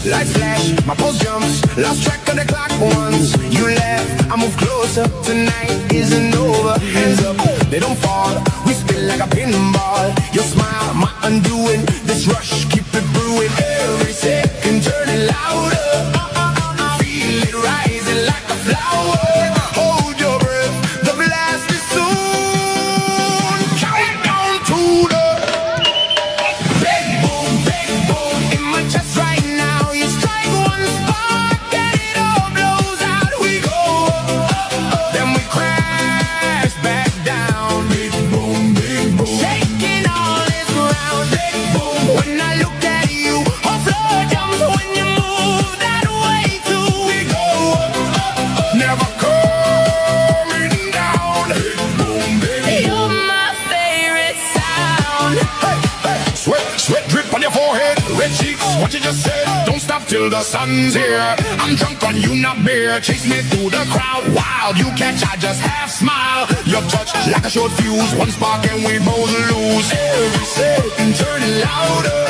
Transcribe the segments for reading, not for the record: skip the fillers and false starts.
Lights flash, my pulse jumps, lost track of the clock once you left, I move closer, tonight isn't over. Hands up, they don't fall, we spin like a pinball. Your smile, my undoing, this rush, keep it brewing. Every second turning louder, feel it rising like a flower. Hold your breath, the blast is soon. Countdown to the big boom, in my chest right now. You strike one spark and it all blows out. We go up, then we crash back down. Big boom, shaking all this ground. Big boom, when I look at you, whole floor jumps when you move that way too. We go up, never coming down. Big boom, you're my favorite sound. Sweat drip on your forehead, red cheeks, what you just said. Don't stop till the sun's here. I'm drunk on you, not beer. Chase me through the crowd, wild. You catch, I just half smile. Your touch like a short fuse, one spark and we both lose. Every second turning louder,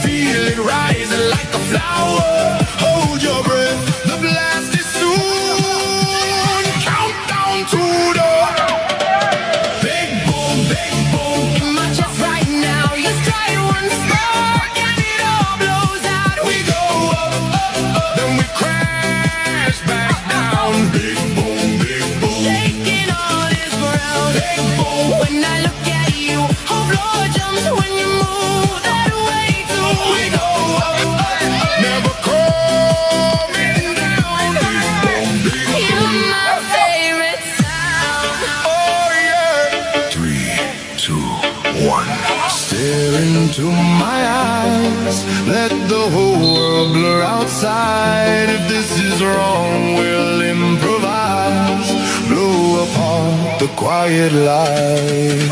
feel it rising like a flower. Hold your breath, the blast is soon. Countdown to the big boom, in my chest right now. You strike one spark and it all blows out. We go up, then we crash back down. Big boom, shaking all this ground. Big boom, when I look at you, whole floor jumps when you move that way too. We go up, never coming down. You're my favorite sound. Oh yeah. 3, 2, 1. Stare into my eyes, let the whole world blur outside. If this is wrong, we'll improvise. Blow apart the quiet light.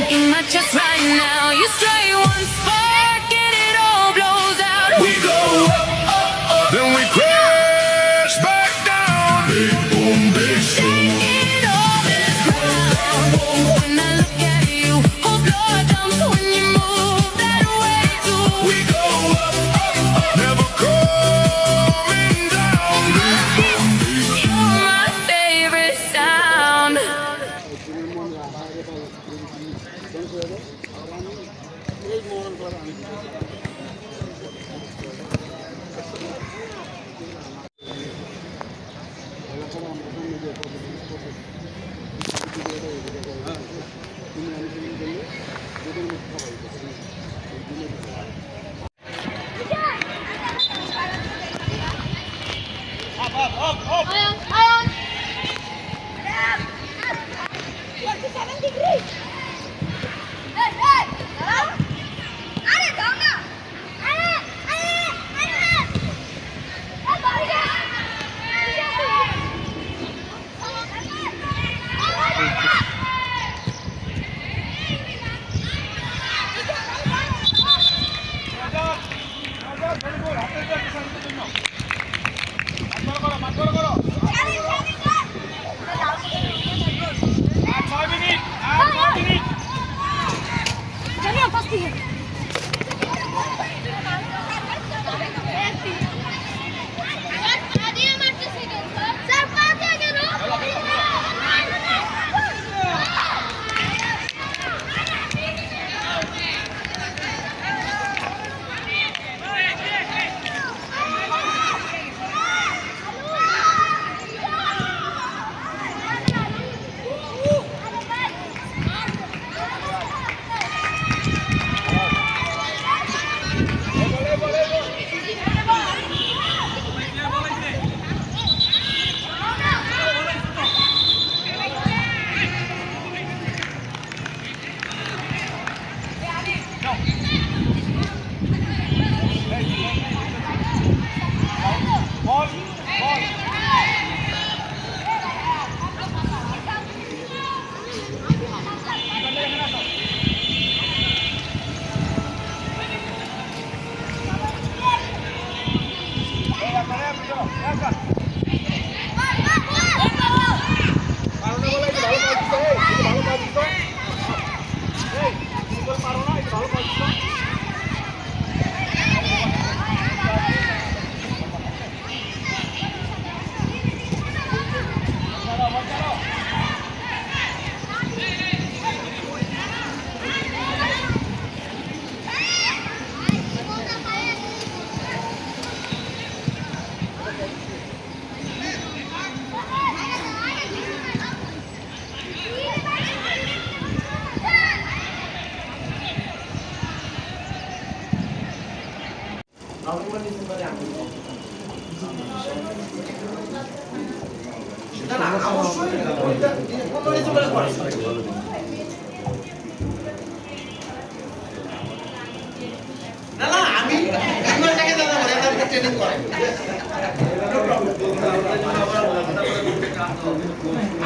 In my chest right now, you strike one spark and it all blows out. We go up, then we crash back down. Big boom, shaking all this ground. When I look at you, whole floor jumps when you move that way too. We go up, never coming down. You're my favorite sound. Ayan. 47 degrees. Hey. Are, down now. Are.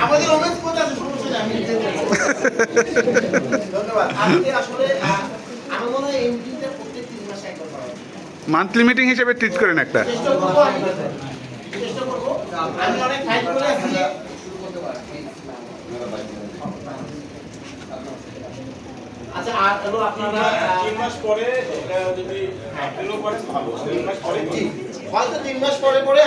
আমাদের অনেক কথা আছে, সমস্যা নেই, আমি ধন্যবাদ। আজকে আসলে আমার মনে হয় এমডিটা প্রত্যেক 3 মাসে একবার করা হয়। মান্থলি মিটিং হিসেবে ট্রিট করেন একটা। চেষ্টা করবো আমি অনেক ফাইট করে আছি। আচ্ছা, আর হলো আপনারা 3 মাস পরে এটা যদি আপনিও করেন ভালো, 3 মাস পরে হয়তো 3 মাস পরে পরে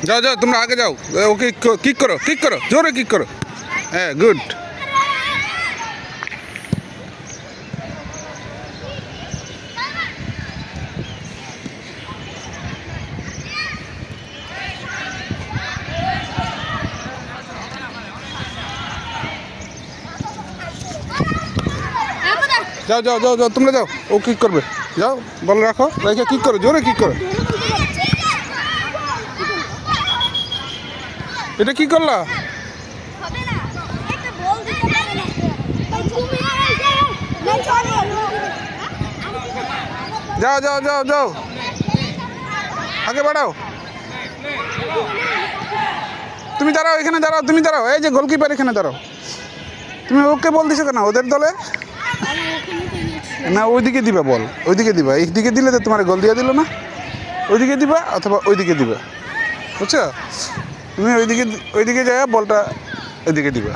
যাও যাও তোমরা আগে যাও, ওকে কিক করো জোরে কিক করো। হ্যাঁ গুড। যাও যাও যাও যাও তোমরা যাও, ও কিক করবে। যাও বল রাখো, রেখে কিক করো, জোরে কিক করো। এটা কি করলা? হবে না, একটা বল দিতে পারে না। তুমি যাও যাও যাও যাও, আগে বাড়াও। তুমি দাঁড়াও, এখানে দাঁড়াও, তুমি দাঁড়াও। এই যে গোলকিপার এখানে দাঁড়াও। তুমি ওকে বল দিছো কেন ওদের দলে? না ওইদিকে দিবা বল, ওইদিকে দিবা। এইদিকে দিলে তো তোমার গোল দিয়ে দিল না। ওইদিকে দিবা অথবা ওইদিকে দিবা, বুঝছো? তুমি ওইদিকে যায় বলটা ওইদিকে দিবা।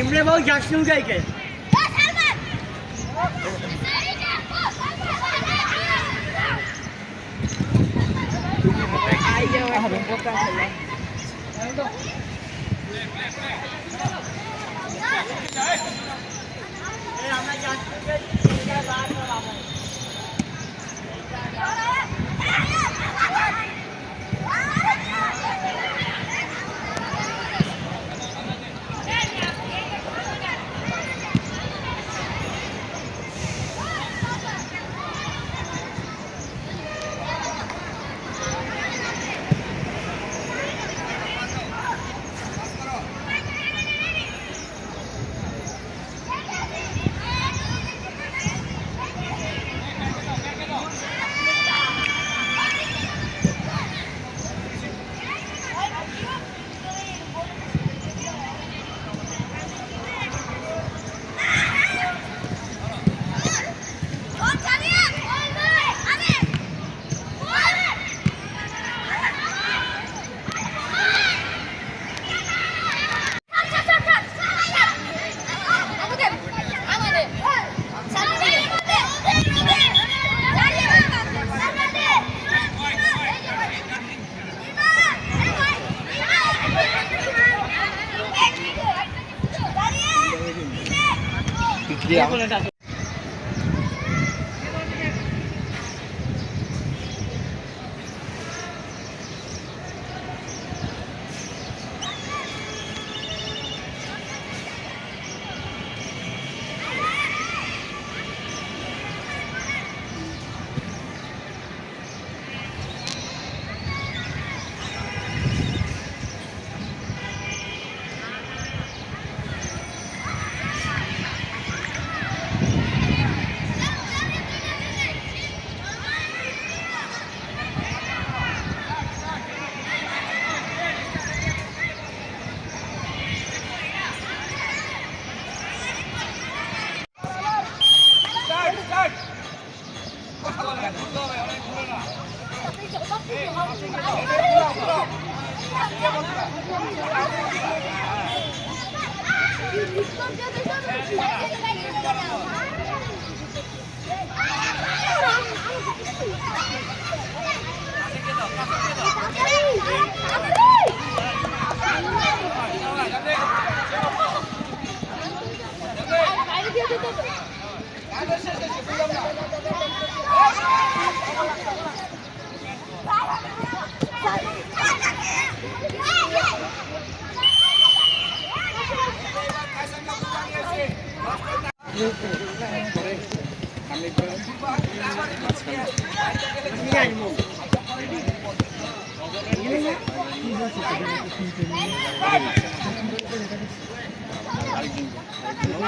इमरे भाऊ जास्त काय काय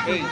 Hey,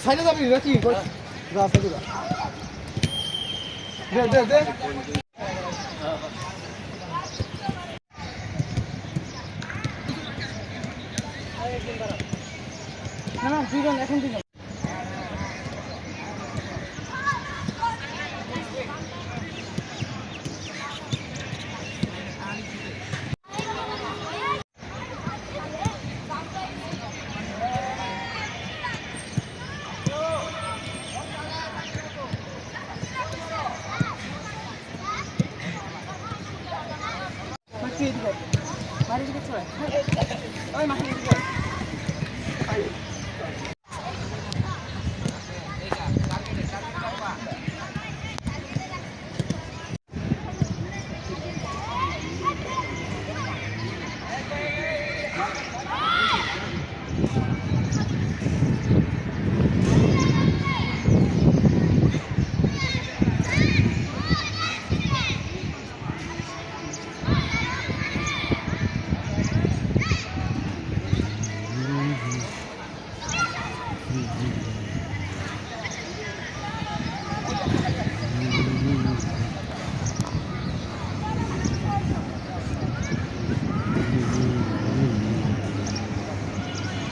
সাইডে যাবি নাকি যা সাইডে যা দে দে দে না না দুজন এখন দুজন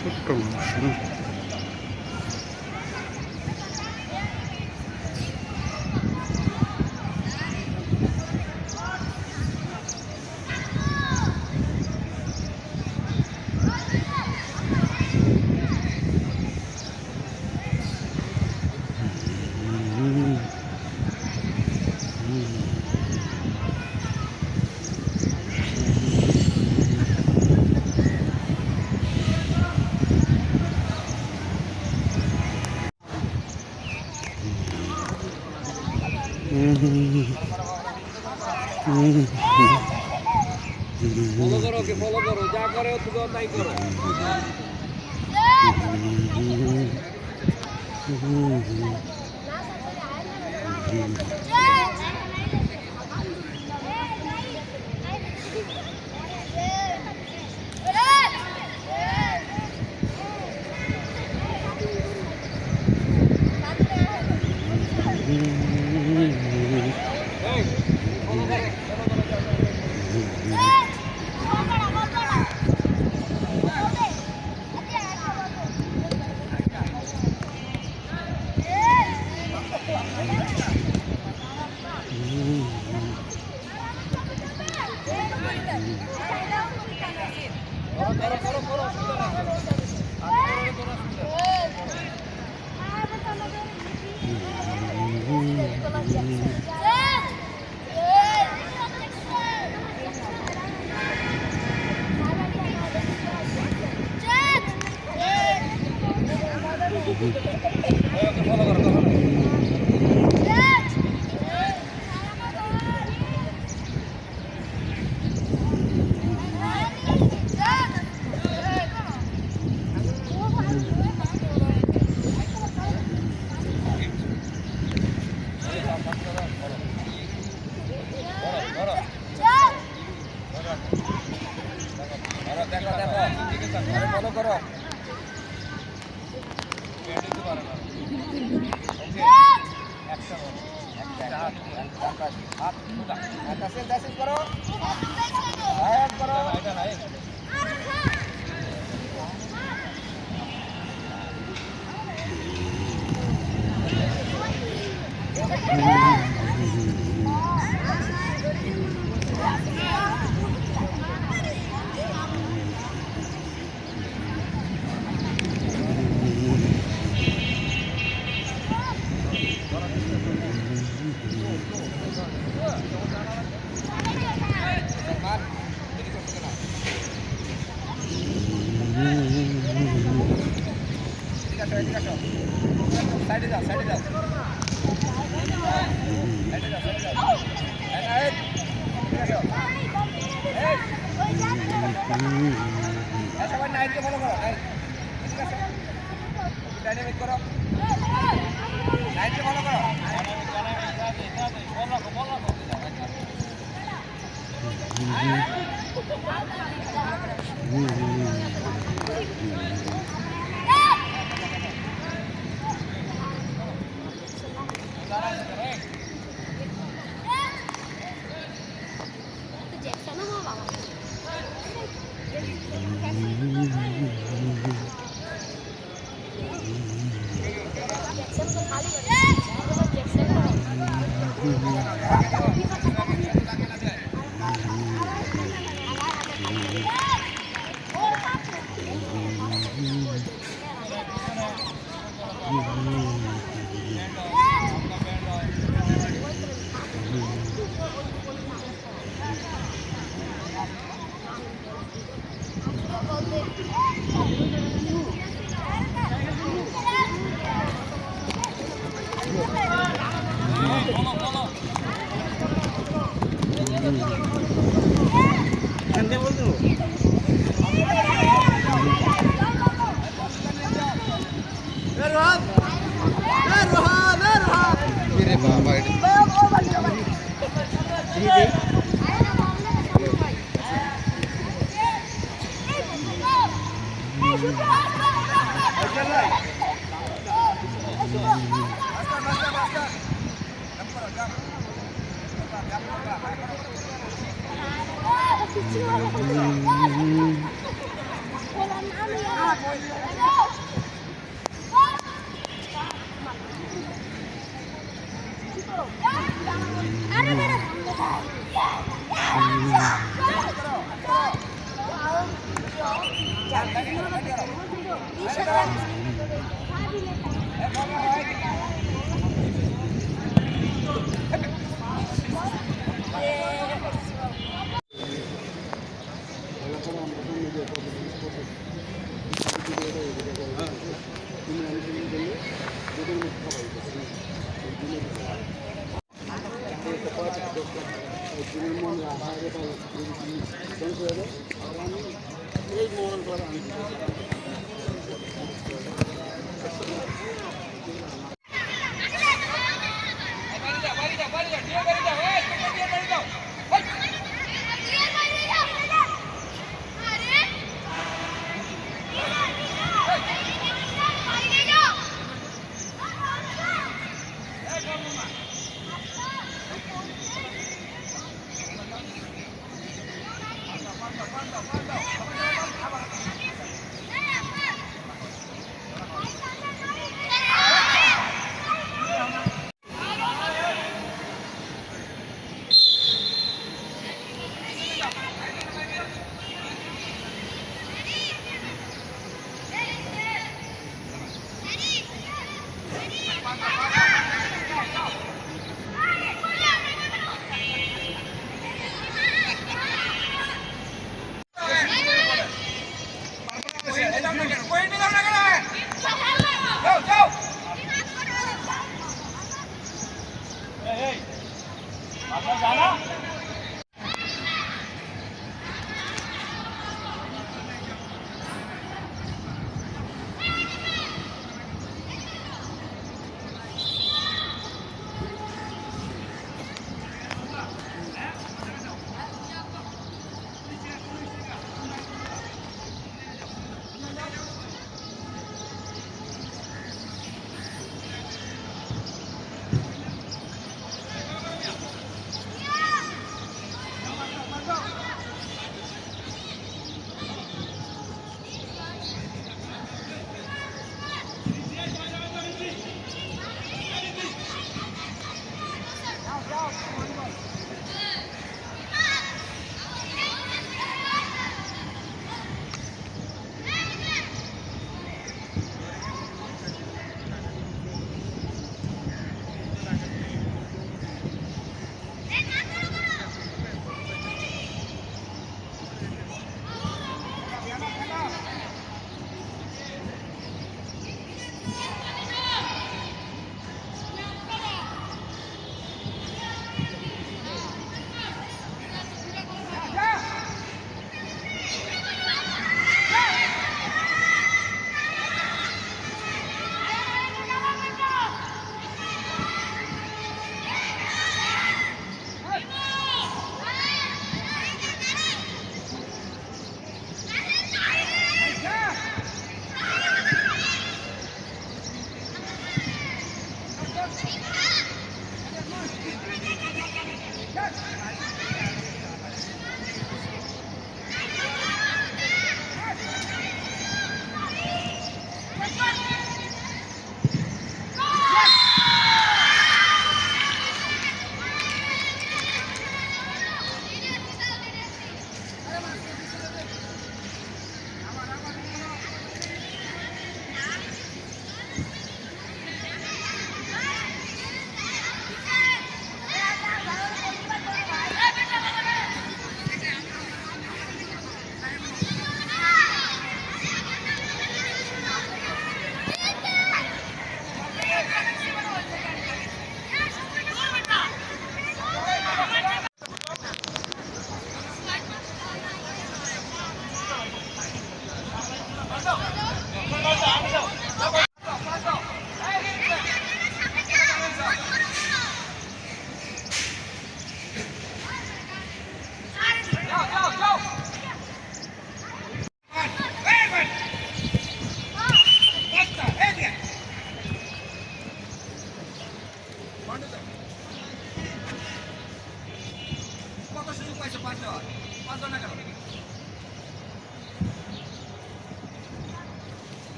ছোট্ট মানুষ না? ফলো করো কে ফলো করো যা করে তুমি তাই করো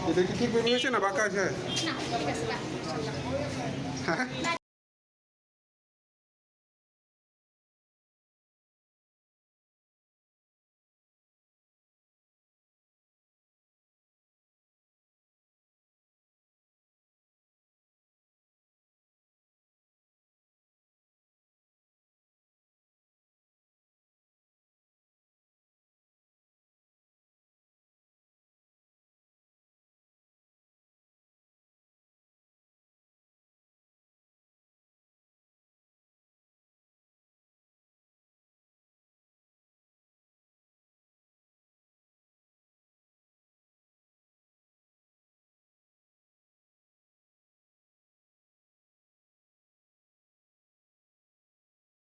এটা কি ঠিক হয়েছে না বাঁকা আছে না ঠিক আছে না হ্যাঁ